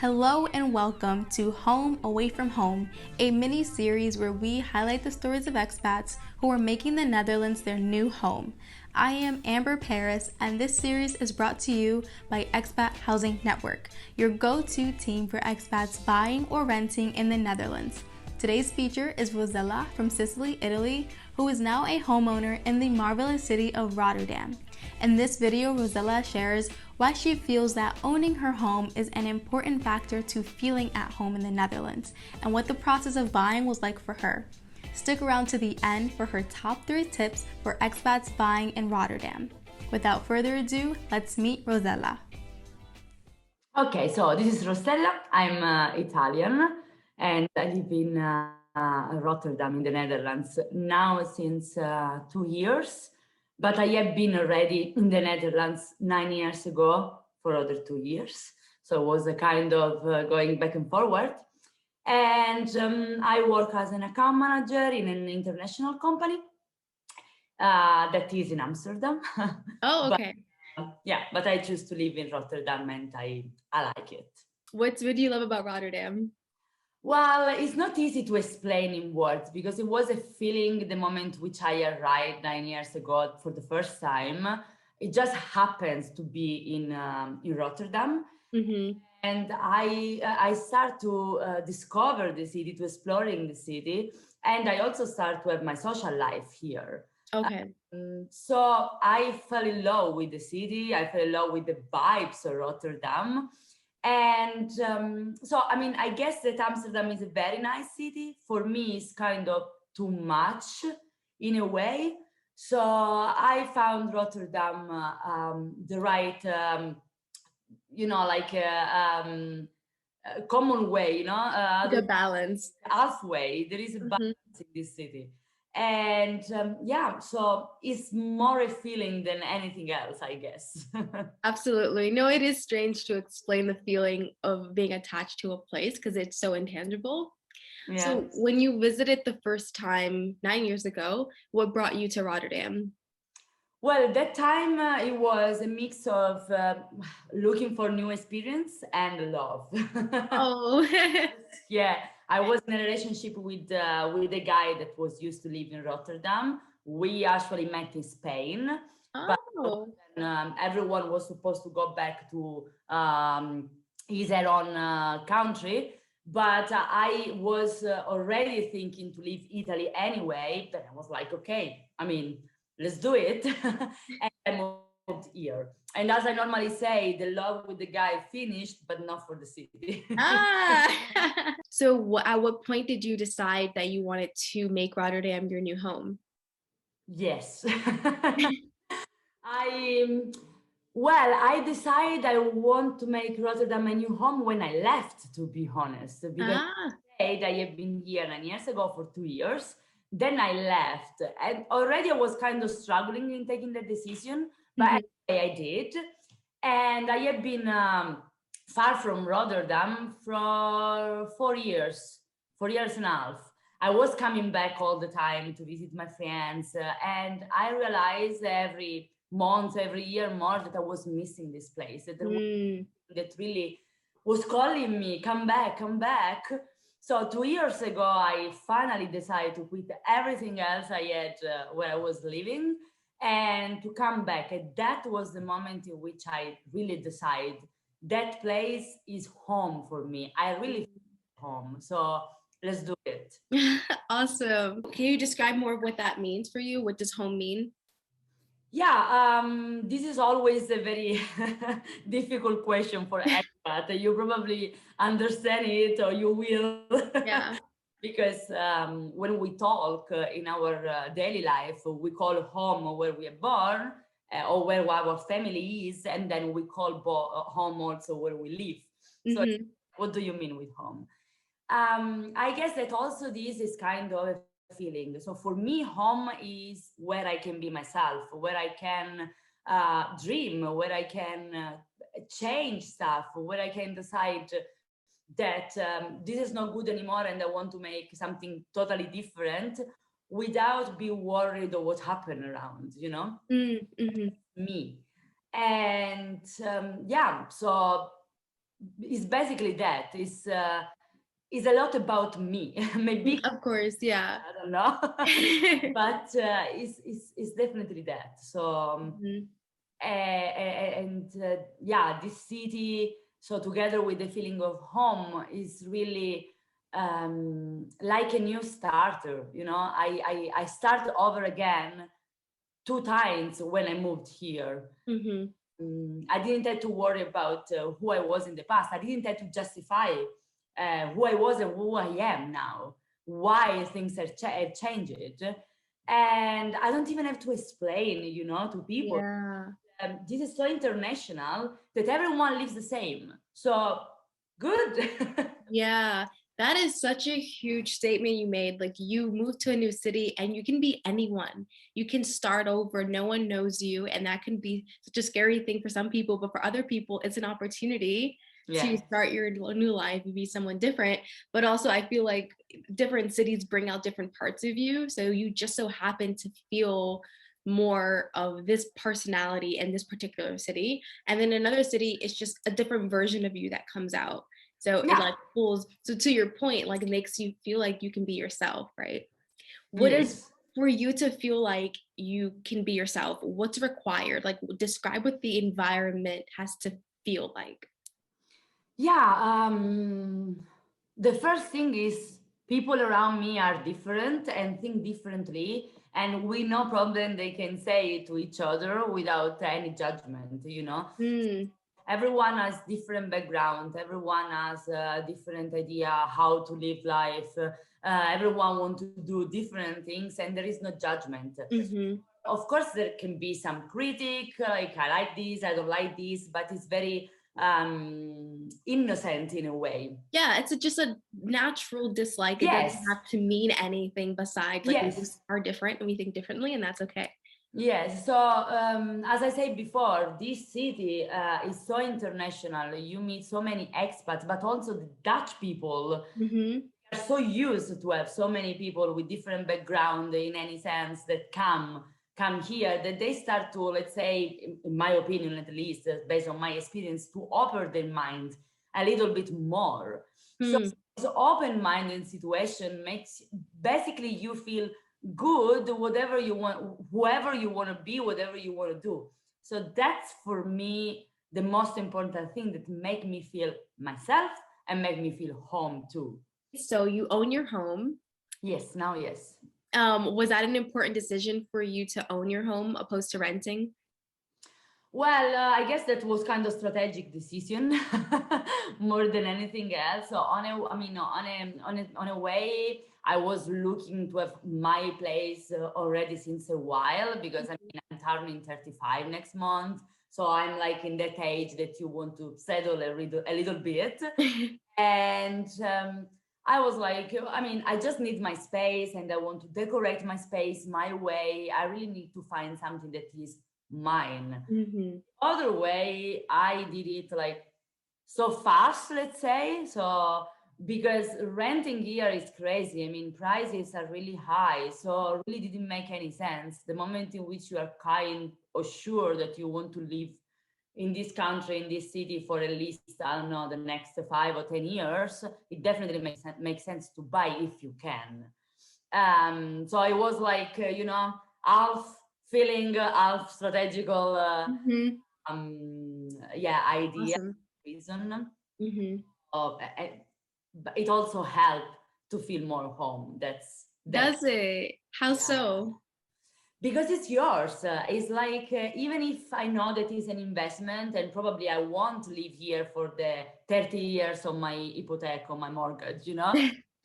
Hello and welcome to Home Away from Home, a mini series where we highlight the stories of expats who are making the Netherlands their new home. I am Amber Paris, and this series is brought to you by Expat Housing Network, your go-to team for expats buying or renting in the Netherlands. Today's feature is Rossella from Sicily, Italy, who is now a homeowner in the marvelous city of Rotterdam. In this video, Rossella shares why she feels that owning her home is an important factor to feeling at home in the Netherlands, and what the process of buying was like for her. Stick around to the end for her top 3 tips for expats buying in Rotterdam. Without further ado, let's meet Rossella. Okay, so this is Rossella. I'm Italian and I live in Rotterdam in the Netherlands now since 2 years. But I have been already in the Netherlands 9 years ago for other 2 years. So it was a kind of going back and forward. And I work as an account manager in an international company that is in Amsterdam. Oh, okay. But I choose to live in Rotterdam and I like it. What do you love about Rotterdam? Well, it's not easy to explain in words because it was a feeling the moment which I arrived 9 years ago for the first time. It just happens to be in Rotterdam. Mm-hmm. And I start to discover the city, to exploring the city. And I also start to have my social life here. Okay. So I fell in love with the city. I fell in love with the vibes of Rotterdam. And so, I mean, I guess that Amsterdam is a very nice city. For me, it's kind of too much in a way. So I found Rotterdam the right, a common way, The balance. Halfway. There is a balance in this city. And so it's more a feeling than anything else, I guess. Absolutely. No, it is strange to explain the feeling of being attached to a place because it's so intangible. Yeah. So when you visited the first time 9 years ago, what brought you to Rotterdam? Well, at that time, it was a mix of looking for new experience and love. Oh. Yeah, I was in a relationship with a guy that was used to live in Rotterdam. We actually met in Spain, but everyone was supposed to go back to his own country. But I was already thinking to leave Italy anyway. But I was like, okay, I mean, let's do it. And I moved here. And as I normally say, the love with the guy finished, but not for the city. So at what point did you decide that you wanted to make Rotterdam your new home? Yes. I decided I want to make Rotterdam my new home when I left, to be honest, because I have been here 9 years ago for 2 years. Then I left, and already I was kind of struggling in taking the decision, but I did. And I have been far from Rotterdam for 4 years, 4 years and a half. I was coming back all the time to visit my friends, and I realized every month, every year more that I was missing this place, that there was that really was calling me, come back, come back. So 2 years ago, I finally decided to quit everything else I had where I was living and to come back. And that was the moment in which I really decided that place is home for me. I really feel home. So let's do it. Awesome. Can you describe more of what that means for you? What does home mean? Yeah, this is always a very difficult question for expat. You probably understand it, or you will. Yeah. Because when we talk in our daily life, we call home where we are born or where our family is, and then we call home also where we live. So what do you mean with home? I guess that also this is kind of a feeling. So for me, home is where I can be myself, where I can dream, where I can change stuff, where I can decide that this is not good anymore and I want to make something totally different without being worried of what happened around, me. And so it's basically that. It's a lot about me. Maybe, Of course, yeah. I don't know, but it's definitely that. So, yeah, this city, so together with the feeling of home, is really like a new starter. You know, I start over again 2 times when I moved here. I didn't have to worry about who I was in the past. I didn't have to justify who I was and who I am now, why things have changed. And I don't even have to explain, you know, to people. Yeah. This is so international that everyone lives the same. So good. Yeah. That is such a huge statement you made. Like, you moved to a new city and you can be anyone. You can start over. No one knows you. And that can be such a scary thing for some people, but for other people, it's an opportunity to start your new life and be someone different. But also, I feel like different cities bring out different parts of you. So you just so happen to feel more of this personality in this particular city. And then another city, it's just a different version of you that comes out. So it like pulls, so to your point, like it makes you feel like you can be yourself, right? What is for you to feel like you can be yourself? What's required? Like, describe what the environment has to feel like. Yeah, the first thing is people around me are different and think differently, and with no problem they can say it to each other without any judgment, you know. Everyone has different background, everyone has a different idea how to live life, everyone wants to do different things, and there is no judgment. Of course there can be some critic, like I like this, I don't like this, but it's very innocent in a way. Yeah, it's just a natural dislike. It doesn't have to mean anything besides like we just are different and we think differently, and that's okay. Yes, so as I said before, this city is so international. You meet so many expats, but also the Dutch people are so used to have so many people with different background in any sense that come here, that they start to, let's say, in my opinion at least, based on my experience, to open their mind a little bit more. So this open-minded situation makes basically you feel good, whatever you want, whoever you want to be, whatever you want to do. So that's for me the most important thing that make me feel myself and make me feel home too. So you own your home. Yes, now yes. Was that an important decision for you to own your home opposed to renting? Well, I guess that was kind of strategic decision more than anything else. So on a way, I was looking to have my place already since a while, because I mean I'm turning 35 next month, so I'm like in that age that you want to settle a little bit, and I was like, I mean, I just need my space, and I want to decorate my space my way. I really need to find something that is mine. Other way, I did it like so fast, let's say. So because renting here is crazy. I mean, prices are really high, so really didn't make any sense. The moment in which you are kind or sure that you want to live in this country, in this city for at least, I don't know, the next 5 or 10 years, it definitely makes sense to buy if you can. So I was like, half feeling, half strategical, idea, reason. But it also helped to feel more home. Does it? How so? Because it's yours. It's like, even if I know that it's an investment and probably I won't live here for the 30 years of my hypothec or my mortgage,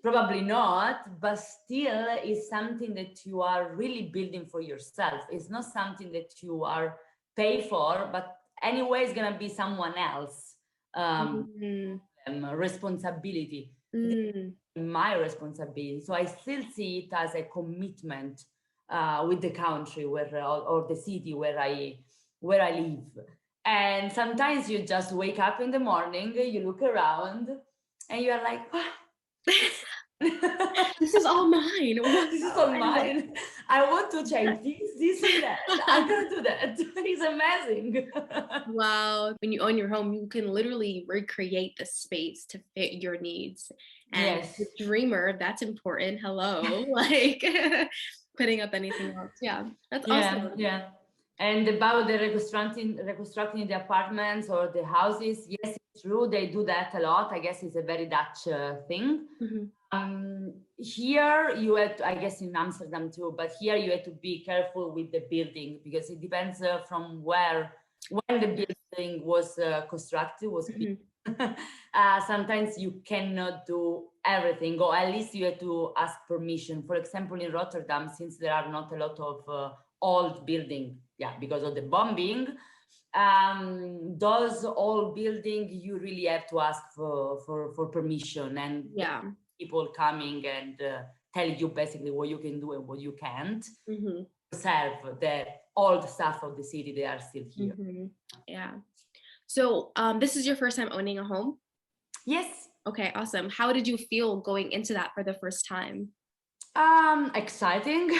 probably not, but still it's something that you are really building for yourself. It's not something that you are paid for, but anyway, it's going to be someone else responsibility. My responsibility. So I still see it as a commitment with the country or the city where I live. And sometimes you just wake up in the morning, you look around, and you are like, this is all mine. This is all mine. I want to change this and that. I'm going to do that. It's amazing. Wow. When you own your home, you can literally recreate the space to fit your needs. And Yes. the dreamer, that's important. Hello. Like putting up anything else. Yeah. That's awesome. Yeah. And about the reconstructing the apartments or the houses, yes, it's true. They do that a lot. I guess it's a very Dutch thing. Here you had, I guess in Amsterdam too, but here you had to be careful with the building because it depends from when the building was constructed, was built. Sometimes you cannot do everything, or at least you have to ask permission. For example, in Rotterdam, since there are not a lot of old building, because of the bombing, those old building you really have to ask for permission, and people coming and tell you basically what you can do and what you can't. Preserve the old stuff of the city. They are still here. Yeah. So this is your first time owning a home? Yes. Okay, awesome. How did you feel going into that for the first time? Exciting,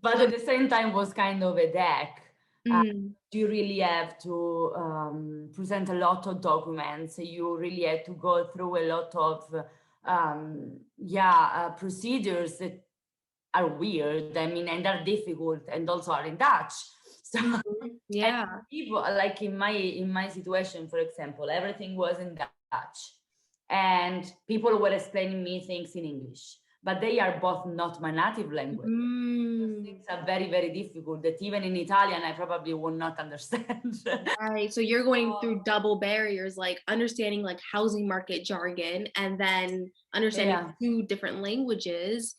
but at the same time was kind of a deck. You really have to present a lot of documents. You really have to go through a lot of procedures that are weird. I mean, and are difficult, and also are in Dutch. So people, like in my situation, for example, everything was in Dutch, and people were explaining me things in English, but they are both not my native language. Those things are very, very difficult that even in Italian I probably will not understand. Right. So you're going through double barriers, like understanding like housing market jargon and then understanding two different languages.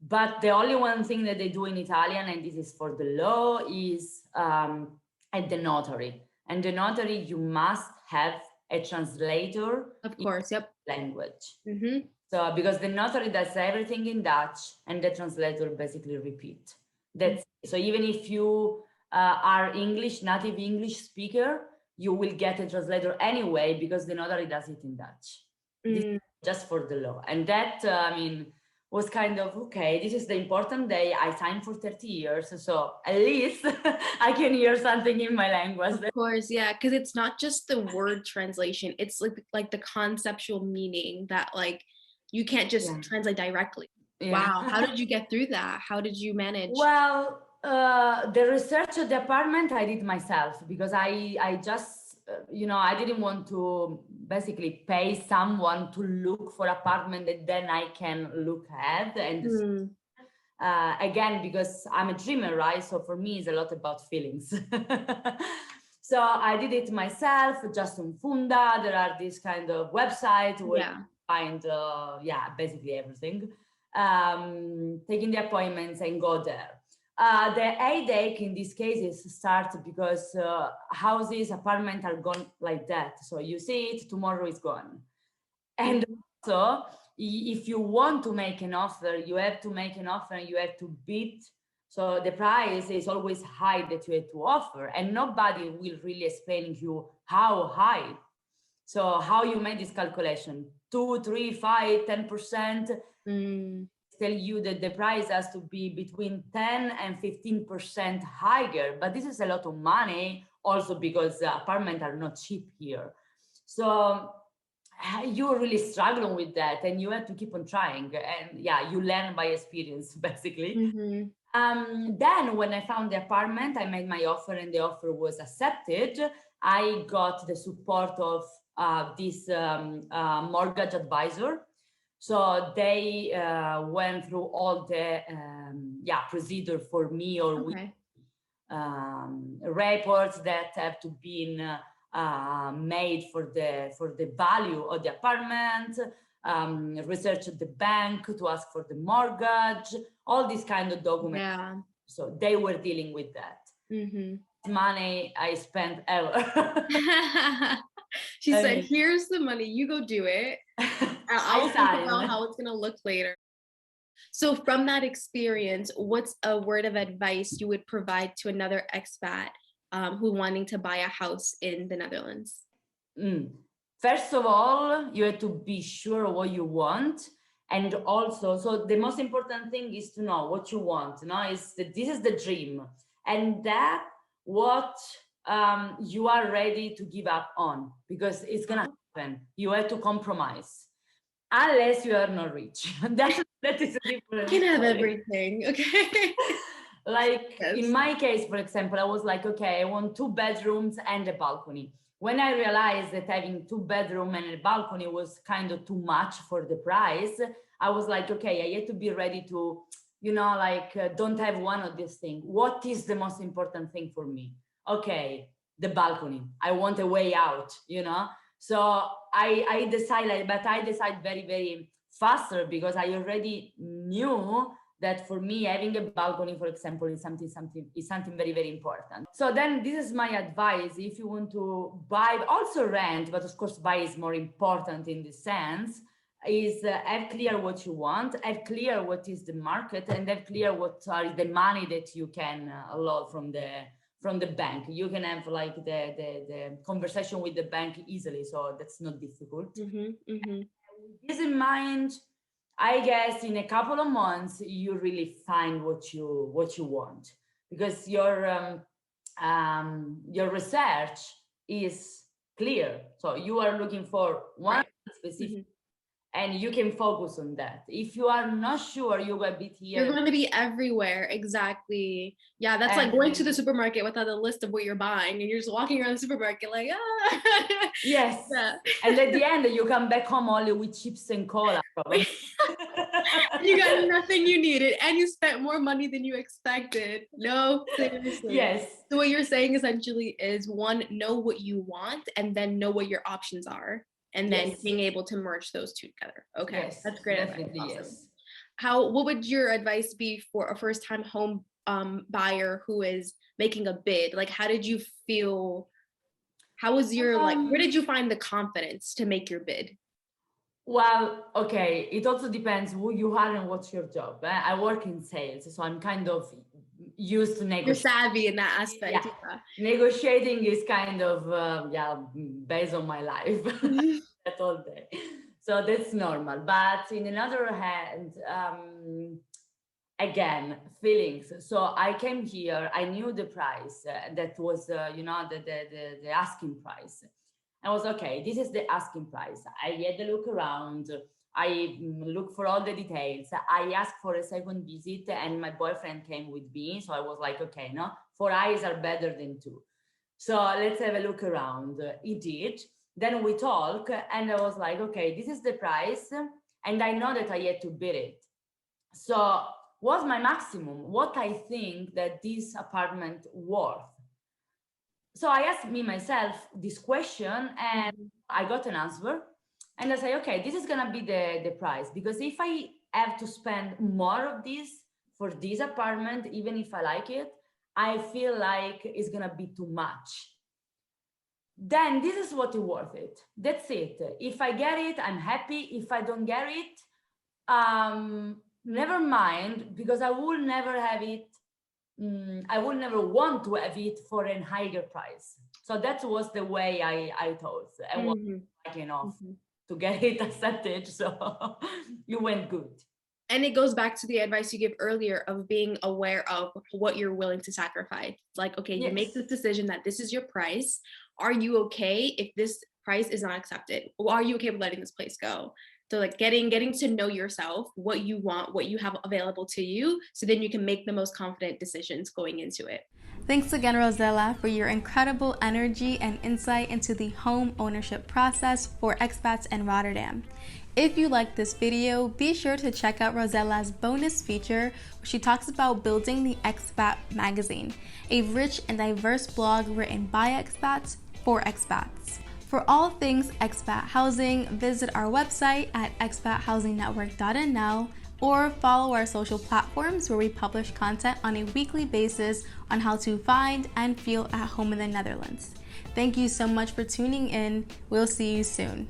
But the only one thing that they do in Italian, and this is for the law, is at the notary. And the notary, you must have a translator. Of course, language. So because the notary does everything in Dutch and the translator basically repeat. So even if you are native English speaker, you will get a translator anyway because the notary does it in Dutch. This is just for the law. And that, was kind of, okay, this is the important day. I signed for 30 years, so at least I can hear something in my language. Of course, yeah, because it's not just the word translation. It's like the conceptual meaning that like you can't just translate directly. Wow, how did you get through that? How did you manage? Well, the research at the apartment I did myself because I just I didn't want to basically pay someone to look for apartment that then I can look at and again, because I'm a dreamer, right? So for me, it's a lot about feelings. So I did it myself, just on Funda. There are these kind of websites where you find basically everything. Taking the appointments and go there. The headache in these cases starts because houses, apartments are gone like that. So you see it, tomorrow it's gone. And also, if you want to make an offer, you have to make an offer and you have to bid. So the price is always high that you have to offer, and nobody will really explain to you how high. So how you made this calculation, 2, 3, 5, 10%. Tell you that the price has to be between 10 and 15% higher, but this is a lot of money also because apartments are not cheap here. So you're really struggling with that and you have to keep on trying, and you learn by experience basically. Then when I found the apartment, I made my offer and the offer was accepted. I got the support of this mortgage advisor. So they went through all the procedure for me, or with reports that have to be made for the value of the apartment, research at the bank to ask for the mortgage, all these kind of documents. So they were dealing with that. Money I spent ever. She said, here's the money, you go do it. I'll think about how it's going to look later. So from that experience, what's a word of advice you would provide to another expat who wanting to buy a house in the Netherlands? First of all, you have to be sure what you want. And also, so the most important thing is to know what you want. Is that this is the dream, and that what you are ready to give up on, because it's gonna happen. You have to compromise, unless you are not rich. that is a different. You can have everything, okay? Like Yes. in my case, for example, I was like, okay, I want 2 bedrooms and a balcony. When I realized that having 2 bedroom and a balcony was kind of too much for the price, I was like, okay, I had to be ready to, don't have one of these things. What is the most important thing for me? Okay, the balcony. I want a way out, So I decided, but I decided very, very faster, because I already knew that for me, having a balcony, for example, is something very, very important. So then this is my advice. If you want to buy, also rent, but of course buy is more important in this sense, is have clear what you want, have clear what is the market, and have clear what are the money that you can loan from the bank. You can have like the conversation with the bank easily, so that's not difficult. With this in mind, I guess in a couple of months you really find what you want, because your research is clear. So you are looking for one specific, and you can focus on that. If you are not sure, you will be here. You're going to be everywhere. Exactly. Yeah, that's like going to the supermarket without a list of what you're buying, and you're just walking around the supermarket like, ah. Yes. Yeah. And at the end, you come back home only with chips and cola. You got nothing you needed, and you spent more money than you expected. No, seriously. Yes. So what you're saying essentially is, one, know what you want, and then know what your options are. And then being able to merge those two together. Okay, yes, that's great. Definitely, awesome. Yes. What would your advice be for a first-time home buyer who is making a bid? Like, how did you feel? How was your where did you find the confidence to make your bid? Well, okay, it also depends who you are and what's your job. I work in sales, so I'm kind of used to negotiate. You're savvy in that aspect. Yeah. Negotiating is kind of based on my life that all day, so that's normal. But in another hand, again, feelings. So I came here, I knew the price that was the asking price. I was okay, this is the asking price. I had a look around, I looked for all the details. I asked for a second visit, and my boyfriend came with me. So I was like, okay, 4 eyes are better than 2. So let's have a look around. He did. Then we talk, and I was like, okay, this is the price. And I know that I had to bid it. So what's my maximum? What I think that this apartment worth? So I asked myself this question, and I got an answer. And I say, okay, this is gonna be the price, because if I have to spend more of this for this apartment, even if I like it, I feel like it's gonna be too much. Then this is what is worth it. That's it. If I get it, I'm happy. If I don't get it, never mind, because I will never have it. I will never want to have it for a higher price. So that was the way I thought. I was lucky enough to get it accepted. So you went good. And it goes back to the advice you gave earlier of being aware of what you're willing to sacrifice. Like, okay, you make this decision that this is your price. Are you okay if this price is not accepted? Or are you okay with letting this place go? So like getting to know yourself, what you want, what you have available to you, so then you can make the most confident decisions going into it. Thanks again, Rossella, for your incredible energy and insight into the home ownership process for expats in Rotterdam. If you like this video, be sure to check out Rossella's bonus feature, where she talks about building the Expat magazine, a rich and diverse blog written by expats for expats. For all things expat housing, visit our website at expathousingnetwork.nl or follow our social platforms, where we publish content on a weekly basis on how to find and feel at home in the Netherlands. Thank you so much for tuning in. We'll see you soon.